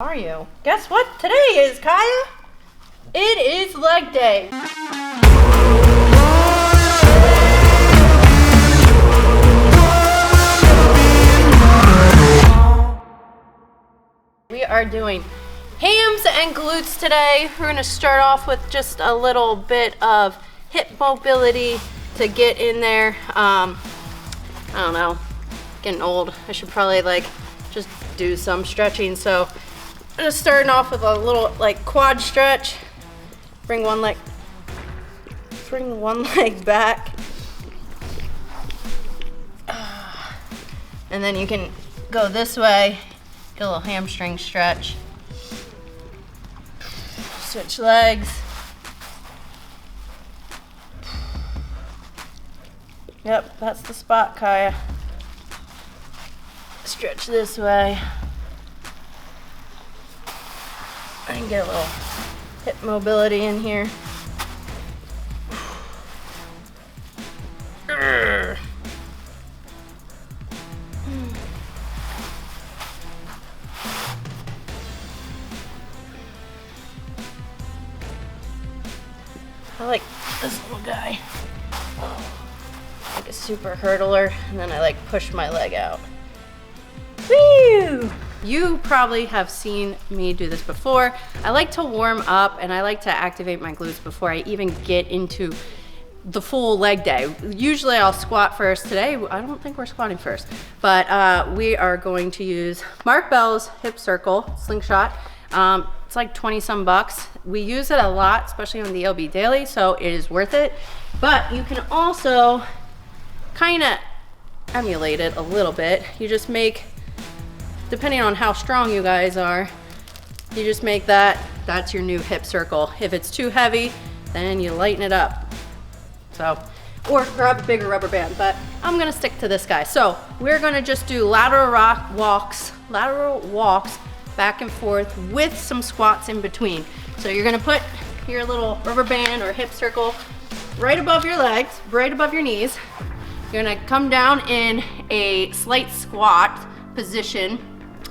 Are you? Guess what today is, Kaya? It is leg day. We are doing hams and glutes today. We're gonna start off with just a little bit of hip mobility to get in there. I don't know, getting old. I should probably just do some stretching. So I'm just starting off with a little quad stretch. Bring one leg back. And then you can go this way, get a little hamstring stretch. Switch legs. Yep, that's the spot, Kaya. Stretch this way. I can get a little hip mobility in here. I like this little guy. Like a super hurdler, and then I push my leg out. Woo! You probably have seen me do this before. I like to warm up and I like to activate my glutes before I even get into the full leg day. Usually I'll squat first. Today, I don't think we're squatting first, but we are going to use Mark Bell's hip circle slingshot. It's like 20 some bucks. We use it a lot, especially on the LB Daily, so it is worth it. But you can also kind of emulate it a little bit. You just make, depending on how strong you guys are, you just make that's your new hip circle. If it's too heavy, then you lighten it up. So, or grab a bigger rubber band, but I'm gonna stick to this guy. So we're gonna just do lateral walks back and forth with some squats in between. So you're gonna put your little rubber band or hip circle right above your legs, right above your knees. You're gonna come down in a slight squat position,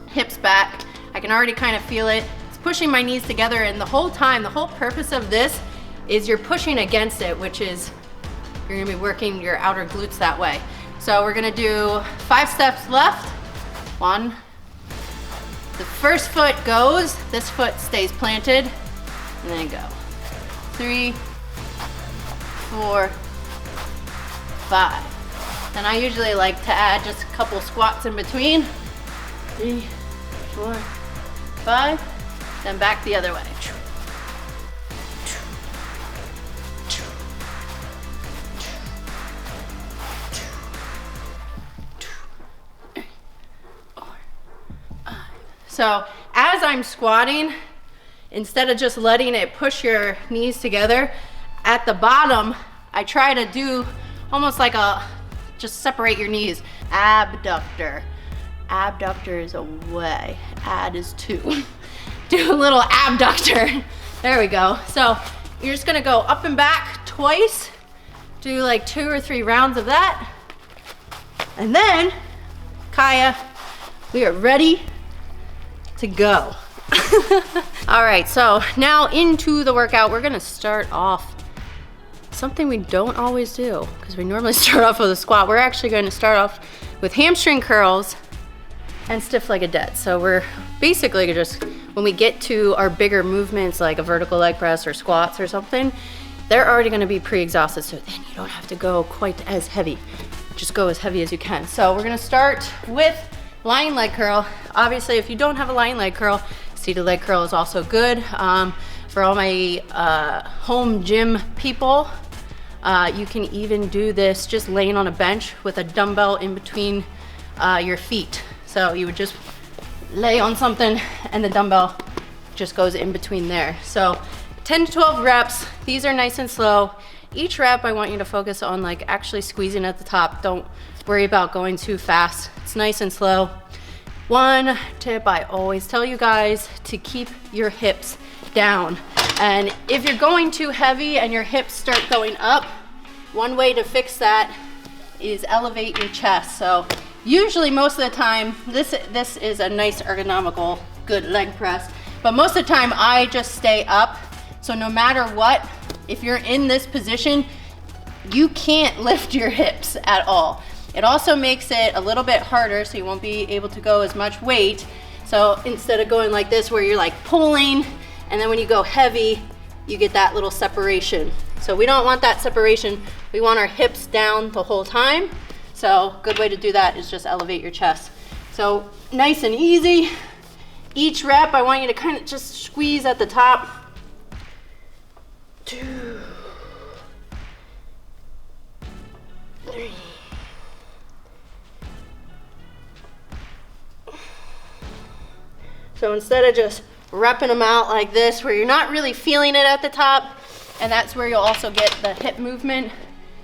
hips back. I can already kind of feel it. It's pushing my knees together, and the whole time, the whole purpose of this is you're pushing against it, which is you're gonna be working your outer glutes that way. So we're gonna do 5 steps left. 1. The first foot goes, this foot stays planted, and then go. 3, 4, 5. And I usually like to add just a couple squats in between. 3, 4, 5, then back the other way. So as I'm squatting, instead of just letting it push your knees together, at the bottom, I try to do almost like just separate your knees. Abductor. Abductor is away. Add is 2. Do a little abductor. There we go. So you're just gonna go up and back twice. Do like 2 or 3 rounds of that. And then, Kaya, we are ready to go. All right, so now into the workout. We're gonna start off something we don't always do, because we normally start off with a squat. We're actually going to start off with hamstring curls and stiff-legged dead. So we're basically just, when we get to our bigger movements like a vertical leg press or squats or something, they're already going to be pre-exhausted, so then you don't have to go quite as heavy. Just go as heavy as you can. So we're going to start with lying leg curl. Obviously, if you don't have a lying leg curl, seated leg curl is also good. For all my home gym people, you can even do this just laying on a bench with a dumbbell in between your feet. So you would just lay on something and the dumbbell just goes in between there. So 10 to 12 reps. These are nice and slow. Each rep, I want you to focus on actually squeezing at the top. Don't worry about going too fast. It's nice and slow. One tip I always tell you guys, to keep your hips down. And if you're going too heavy and your hips start going up, one way to fix that is elevate your chest. So usually most of the time, this is a nice ergonomical good leg press. But most of the time I just stay up. So no matter what, if you're in this position, you can't lift your hips at all. It also makes it a little bit harder, so you won't be able to go as much weight. So instead of going like this where you're like pulling, and then when you go heavy, you get that little separation. So we don't want that separation. We want our hips down the whole time. So good way to do that is just elevate your chest. So nice and easy. Each rep, I want you to kind of just squeeze at the top. 2, 3. So instead of just repping them out like this, where you're not really feeling it at the top, and that's where you'll also get the hip movement.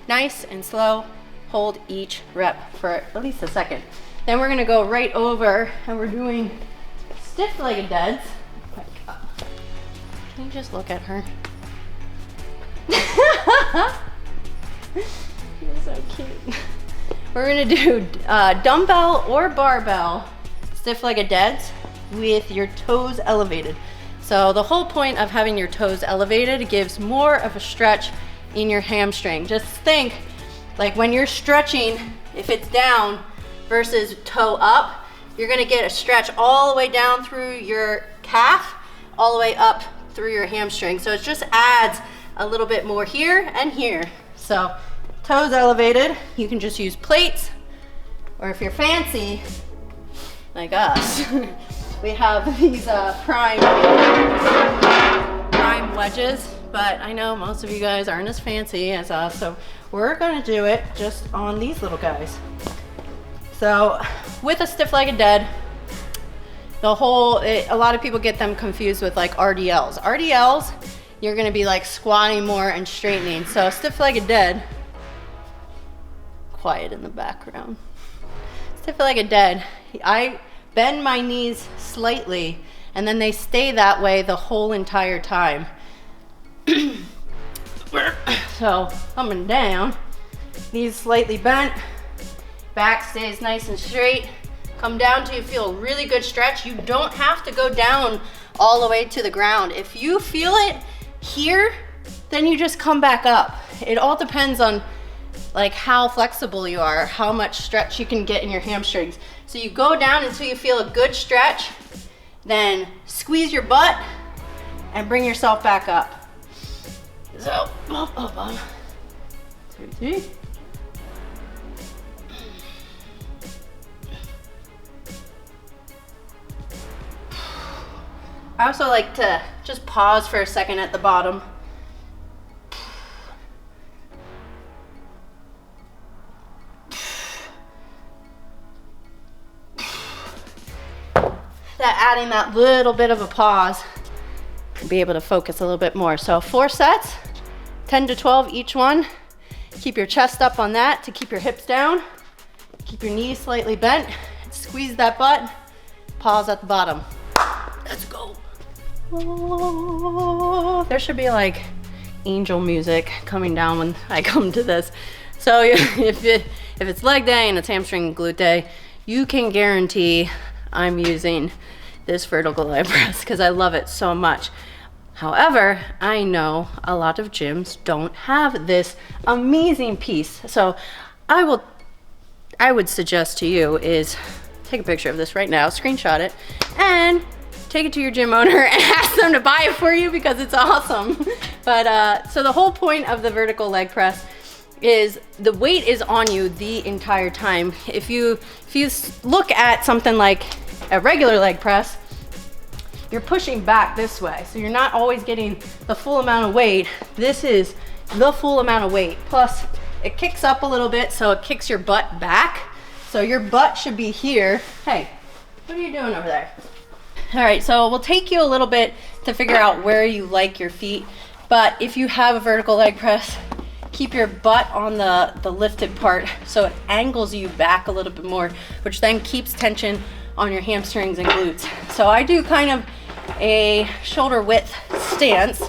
Nice and slow, hold each rep for at least a second. Then we're gonna go right over and we're doing stiff-legged deads. Oh my God. Can you just look at her? She's so cute. We're gonna do dumbbell or barbell stiff-legged deads with your toes elevated. So the whole point of having your toes elevated gives more of a stretch in your hamstring. Just think, like when you're stretching, if it's down versus toe up, you're gonna get a stretch all the way down through your calf, all the way up through your hamstring. So it just adds a little bit more here and here. So toes elevated, you can just use plates, or if you're fancy, like us, we have these prime wedges, but I know most of you guys aren't as fancy as us, so we're gonna do it just on these little guys. So with a stiff-legged dead, a lot of people get them confused with like RDLs. RDLs, you're gonna be like squatting more and straightening. So stiff-legged dead, quiet in the background. Stiff-legged dead, I bend my knees slightly and then they stay that way the whole entire time. So coming down, knees slightly bent, back stays nice and straight. Come down till you feel a really good stretch. You don't have to go down all the way to the ground. If you feel it here, then you just come back up. It all depends on like how flexible you are, how much stretch you can get in your hamstrings. So you go down until you feel a good stretch, then squeeze your butt and bring yourself back up. So, up. 2, 3. I also like to just pause for a second at the bottom. Adding that little bit of a pause and be able to focus a little bit more. So 4 sets, 10 to 12 each one. Keep your chest up on that to keep your hips down. Keep your knees slightly bent. Squeeze that butt. Pause at the bottom. Let's go. Oh, there should be like angel music coming down when I come to this. So if it's leg day and it's hamstring and glute day, you can guarantee I'm using this vertical leg press because I love it so much. However, I know a lot of gyms don't have this amazing piece. So I would suggest to you is take a picture of this right now, screenshot it, and take it to your gym owner and ask them to buy it for you because it's awesome. But so the whole point of the vertical leg press is the weight is on you the entire time. If you look at something like a regular leg press, you're pushing back this way. So you're not always getting the full amount of weight. This is the full amount of weight. Plus it kicks up a little bit, so it kicks your butt back. So your butt should be here. Hey, what are you doing over there? All right, so it will take you a little bit to figure out where you like your feet. But if you have a vertical leg press, keep your butt on the lifted part so it angles you back a little bit more, which then keeps tension on your hamstrings and glutes. So I do kind of a shoulder width stance.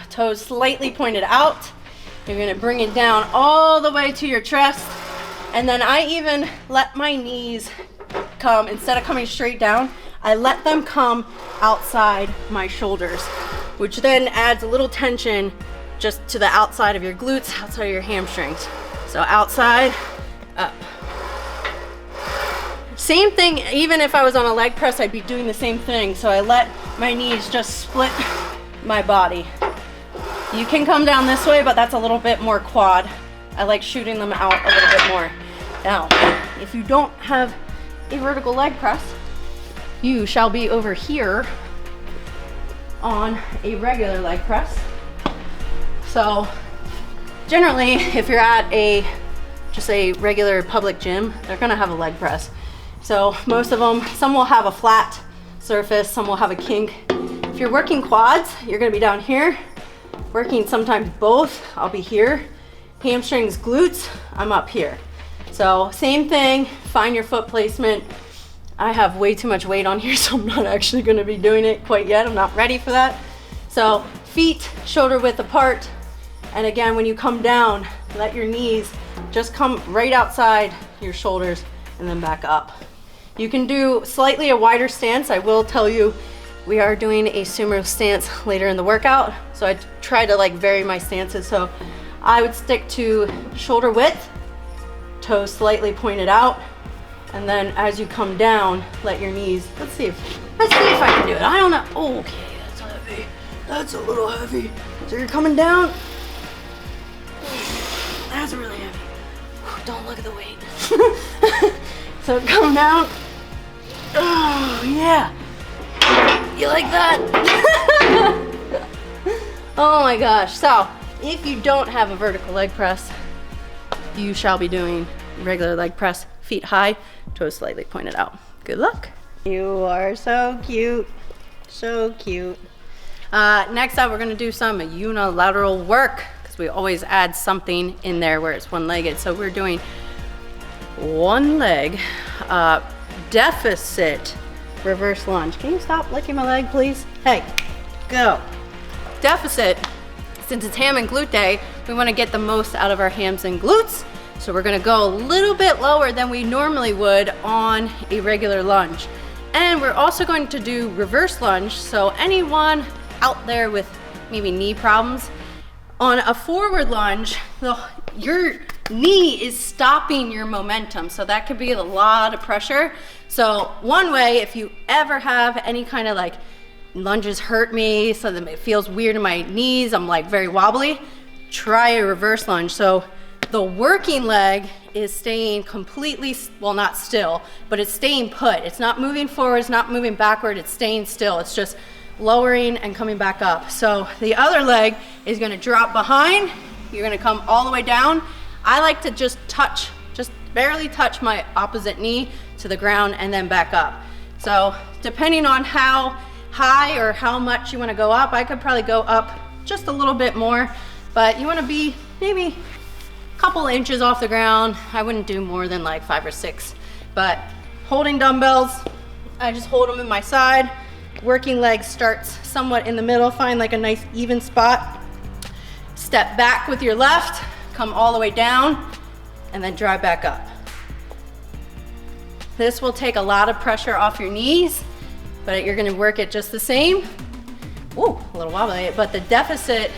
Toes slightly pointed out. You're gonna bring it down all the way to your chest. And then I even let my knees come, instead of coming straight down, I let them come outside my shoulders, which then adds a little tension just to the outside of your glutes, outside of your hamstrings. So outside, up. Same thing, even if I was on a leg press, I'd be doing the same thing. So I let my knees just split my body. You can come down this way, but that's a little bit more quad. I like shooting them out a little bit more. Now, if you don't have a vertical leg press, you shall be over here on a regular leg press. So generally, if you're at just a regular public gym, they're gonna have a leg press. So most of them, some will have a flat surface, some will have a kink. If you're working quads, you're gonna be down here. Working sometimes both, I'll be here. Hamstrings, glutes, I'm up here. So same thing, find your foot placement. I have way too much weight on here, so I'm not actually gonna be doing it quite yet. I'm not ready for that. So feet shoulder width apart. And again, when you come down, let your knees just come right outside your shoulders and then back up. You can do slightly a wider stance. I will tell you, we are doing a sumo stance later in the workout. So I try to like vary my stances. So I would stick to shoulder width, toes slightly pointed out. And then as you come down, let your knees, let's see if I can do it. I don't know. Oh, okay, that's heavy. That's a little heavy. So you're coming down. That's really heavy. Don't look at the weight. So come down. Oh, yeah. You like that? Oh my gosh. So if you don't have a vertical leg press, you shall be doing regular leg press, feet high, toes slightly pointed out. Good luck. You are so cute. So cute. Next up, we're gonna do some unilateral work, because we always add something in there where it's one-legged. So we're doing one leg deficit reverse lunge. Can you stop licking my leg, please? Hey, go. Deficit, since it's ham and glute day, we wanna get the most out of our hams and glutes. So we're gonna go a little bit lower than we normally would on a regular lunge. And we're also going to do reverse lunge. So anyone out there with maybe knee problems, on a forward lunge, your knee is stopping your momentum. So that could be a lot of pressure. So one way, if you ever have any kind of like lunges hurt me, so that it feels weird in my knees, I'm like very wobbly, try a reverse lunge. So the working leg is staying completely, well, not still, but it's staying put. It's not moving forward, it's not moving backward, it's staying still. It's just lowering and coming back up. So the other leg is gonna drop behind. You're gonna come all the way down. I like to just barely touch my opposite knee to the ground and then back up. So depending on how high or how much you wanna go up, I could probably go up just a little bit more, but you wanna be maybe a couple inches off the ground. I wouldn't do more than like 5 or 6, but holding dumbbells, I just hold them in my side. Working leg starts somewhat in the middle, find like a nice even spot. Step back with your left, come all the way down, and then drive back up. This will take a lot of pressure off your knees, but you're gonna work it just the same. Ooh, a little wobbly, but the deficit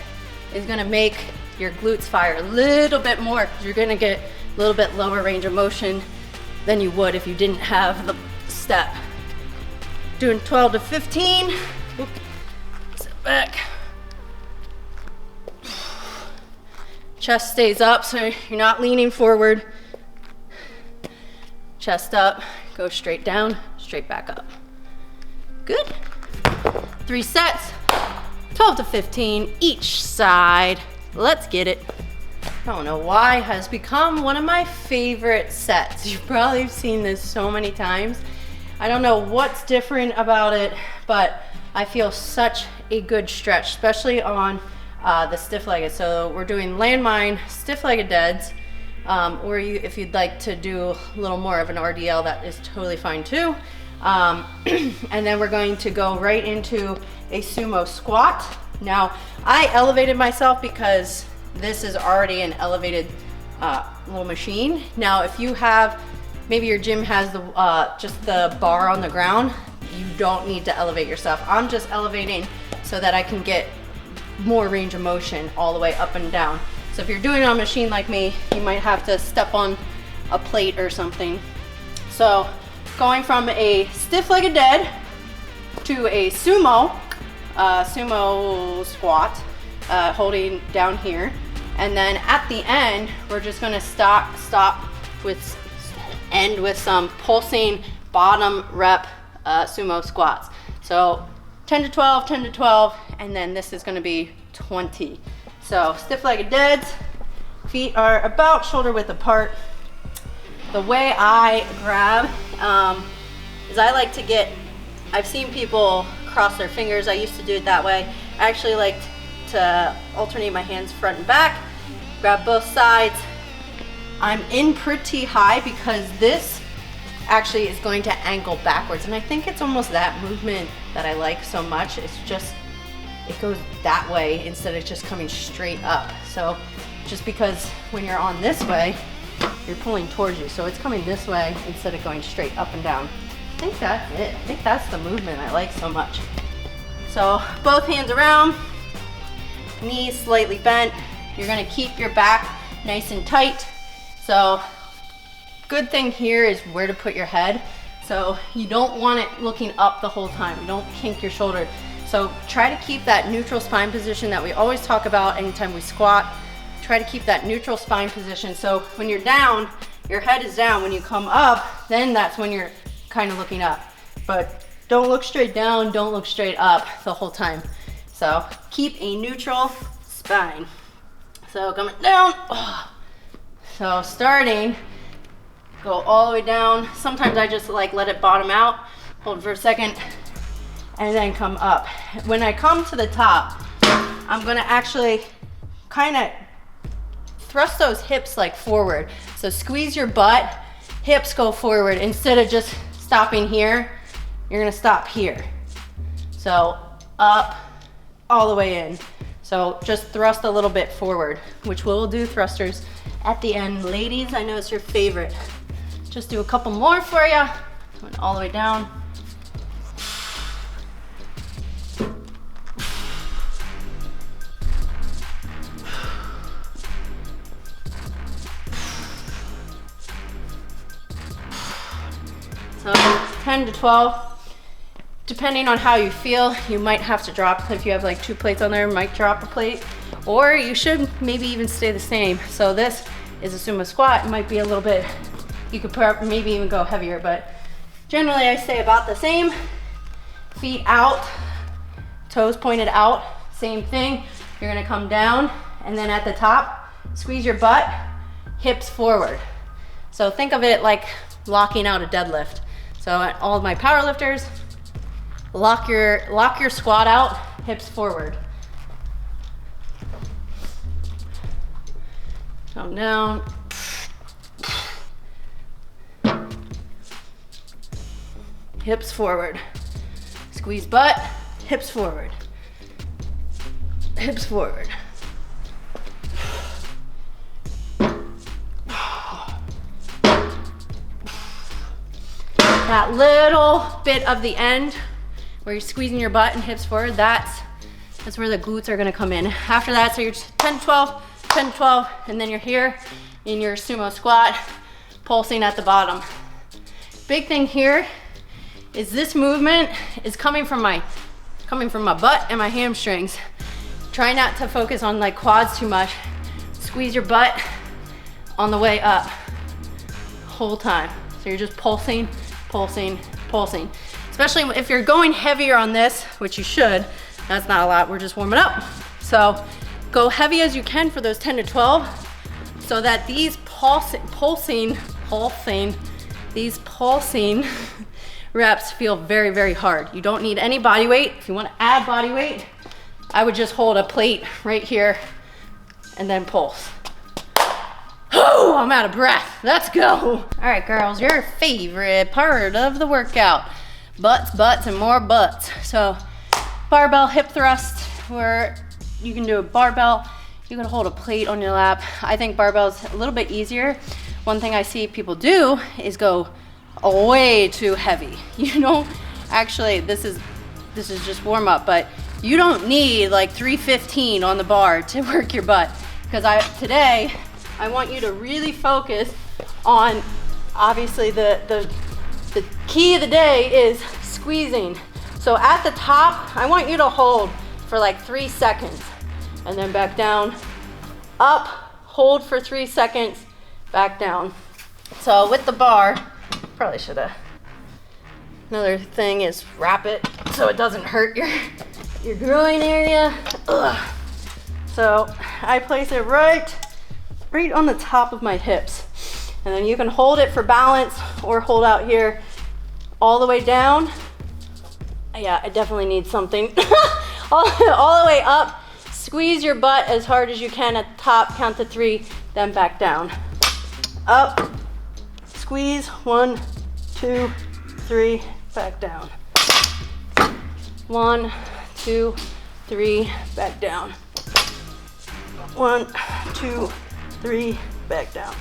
is gonna make your glutes fire a little bit more, because you're gonna get a little bit lower range of motion than you would if you didn't have the step. Doing 12 to 15. Oop. Sit back. Chest stays up, so you're not leaning forward. Chest up, go straight down, straight back up. Good. 3 sets, 12 to 15 each side. Let's get it. I don't know why it has become one of my favorite sets. You've probably seen this so many times. I don't know what's different about it, but I feel such a good stretch, especially on the stiff-legged. So we're doing landmine stiff-legged deads, or if you'd like to do a little more of an RDL, that is totally fine too. And then we're going to go right into a sumo squat. Now, I elevated myself because this is already an elevated little machine. Now, if you have maybe your gym has the just the bar on the ground, you don't need to elevate yourself. I'm just elevating so that I can get more range of motion all the way up and down. So if you're doing it on a machine like me, you might have to step on a plate or something. So going from a stiff-legged dead to a sumo squat, holding down here. And then at the end, we're just gonna end with some pulsing bottom rep sumo squats. So 10 to 12, 10 to 12, and then this is gonna be 20. So stiff-legged deads, feet are about shoulder width apart. The way I grab is I like to I've seen people cross their fingers. I used to do it that way. I actually like to alternate my hands front and back, grab both sides. I'm in pretty high because this actually is going to angle backwards, and I think it's almost that movement that I like so much. It's just, it goes that way instead of just coming straight up. So just because when you're on this way, you're pulling towards you, so it's coming this way instead of going straight up and down. I think that's it. I think that's the movement I like so much. So both hands around, knees slightly bent. You're gonna keep your back nice and tight. So good thing here is where to put your head. So you don't want it looking up the whole time. You don't kink your shoulder. So try to keep that neutral spine position that we always talk about anytime we squat. Try to keep that neutral spine position. So when you're down, your head is down. When you come up, then that's when you're kind of looking up. But don't look straight down, don't look straight up the whole time. So keep a neutral spine. So coming down. So starting, go all the way down. Sometimes I just like let it bottom out, hold for a second, and then come up. When I come to the top, I'm gonna actually kind of thrust those hips like forward. So squeeze your butt, hips go forward. Instead of just stopping here, you're gonna stop here. So up, all the way in. So just thrust a little bit forward, which we'll do thrusters at the end. Ladies, I know it's your favorite. Just do a couple more for you. Going all the way down. So 10 to 12. Depending on how you feel, you might have to drop. If you have like 2 plates on there, you might drop a plate, or you should maybe even stay the same. So this is a sumo squat. It might be a little bit, you could maybe even go heavier, but generally I say about the same. Feet out, toes pointed out, same thing. You're gonna come down, and then at the top, squeeze your butt, hips forward. So think of it like locking out a deadlift. So all of my power lifters, lock your squat out, hips forward. Come down. Hips forward. Squeeze butt, hips forward. Hips forward. That little bit of the end where you're squeezing your butt and hips forward, that's where the glutes are gonna come in. After that, so you're 10, 12, 10, 12, and then you're here in your sumo squat, pulsing at the bottom. Big thing here is this movement is coming from my butt and my hamstrings. Try not to focus on like quads too much. Squeeze your butt on the way up, whole time. So you're just pulsing, pulsing, pulsing. Especially if you're going heavier on this, which you should. That's not a lot, we're just warming up. So go heavy as you can for those 10 to 12 so that these pulsing reps feel very, very hard. You don't need any body weight. If you want to add body weight, I would just hold a plate right here and then pulse. Oh, I'm out of breath. Let's go. All right, girls, your favorite part of the workout. Butts, butts, and more butts. So barbell hip thrust, where you can do a barbell. You can hold a plate on your lap. I think barbell's a little bit easier. one thing I see people do is go way too heavy. You don't actually, this is just warm up, but you don't need like 315 on the bar to work your butt. Because today, I want you to really focus on, obviously the key of the day is squeezing. So at the top, I want you to hold for like 3 seconds and then back down, up, hold for 3 seconds, back down. So with the bar, probably should have, another thing is wrap it so it doesn't hurt your groin area. Ugh. So I place it right on the top of my hips. And then you can hold it for balance or hold out here all the way down. Yeah, I definitely need something. all the way up. Squeeze your butt as hard as you can at the top, count to 3, then back down. Up, squeeze, 1, 2, 3, back down. 1, 2, 3, back down. 1, 2, 3, back down.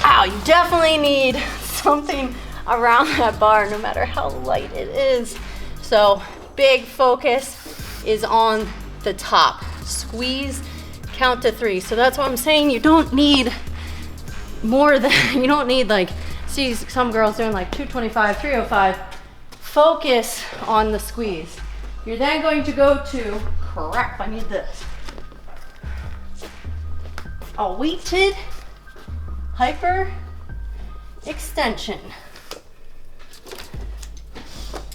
Ow, you definitely need something around that bar, no matter how light it is. So big focus is on the top. Squeeze, count to 3. So that's what I'm saying. You don't need more than, you don't need like, see some girls doing like 225, 305. Focus on the squeeze. You're then going to go to, crap, I need this. A weighted hyper extension.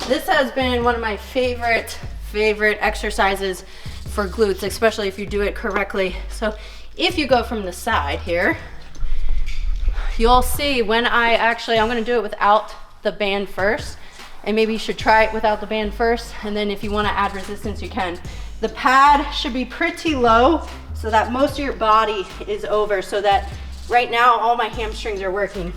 This has been one of my favorite exercises for glutes, especially if you do it correctly. So if you go from the side here, you'll see when I'm gonna do it without the band first, and maybe you should try it without the band first, and then if you wanna add resistance, you can. The pad should be pretty low so that most of your body is over, so that right now all my hamstrings are working.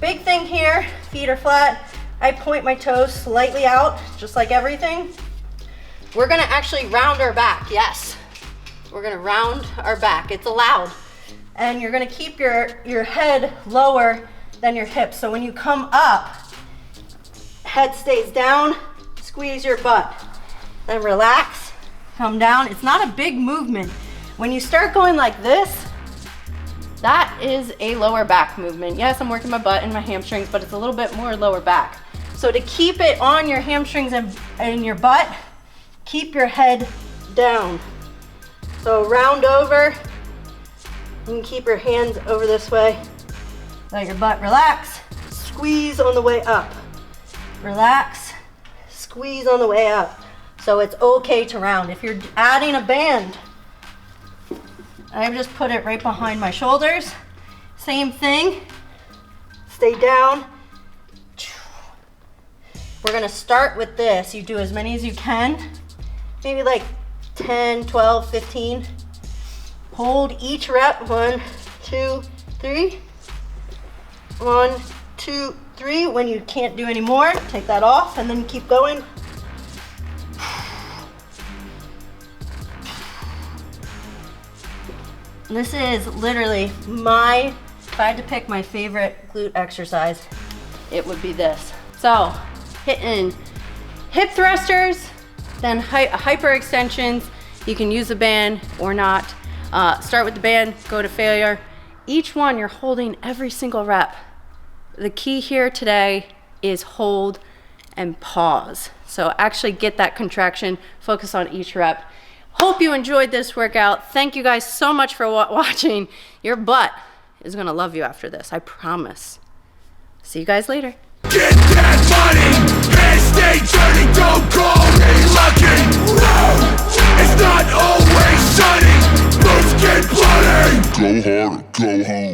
Big thing here, feet are flat. I point my toes slightly out, just like everything. We're gonna actually round our back, yes. We're gonna round our back, it's allowed. And you're gonna keep your head lower than your hips. So when you come up, head stays down, squeeze your butt. Then relax, come down. It's not a big movement. When you start going like this, that is a lower back movement. Yes, I'm working my butt and my hamstrings, but it's a little bit more lower back. So to keep it on your hamstrings and your butt, keep your head down. So round over, you can keep your hands over this way. Let your butt relax, squeeze on the way up. Relax, squeeze on the way up. So it's okay to round. If you're adding a band, I've just put it right behind my shoulders. Same thing, stay down. We're gonna start with this. You do as many as you can, maybe like 10, 12, 15. Hold each rep, 1, 2, 3. 1, 2, 3. When you can't do any more, take that off and then keep going. This is literally if I had to pick my favorite glute exercise, it would be this. So, hitting hip thrusters, then hyper extensions. You can use a band or not. Start with the band, go to failure. Each one, you're holding every single rep. The key here today is hold and pause. So actually get that contraction, focus on each rep. Hope you enjoyed this workout. Thank you guys so much for watching. Your butt is gonna love you after this, I promise. See you guys later. Get that money, and stay turning, don't call me lucky. It's not always sunny, boots get bloody. Go hard or go home.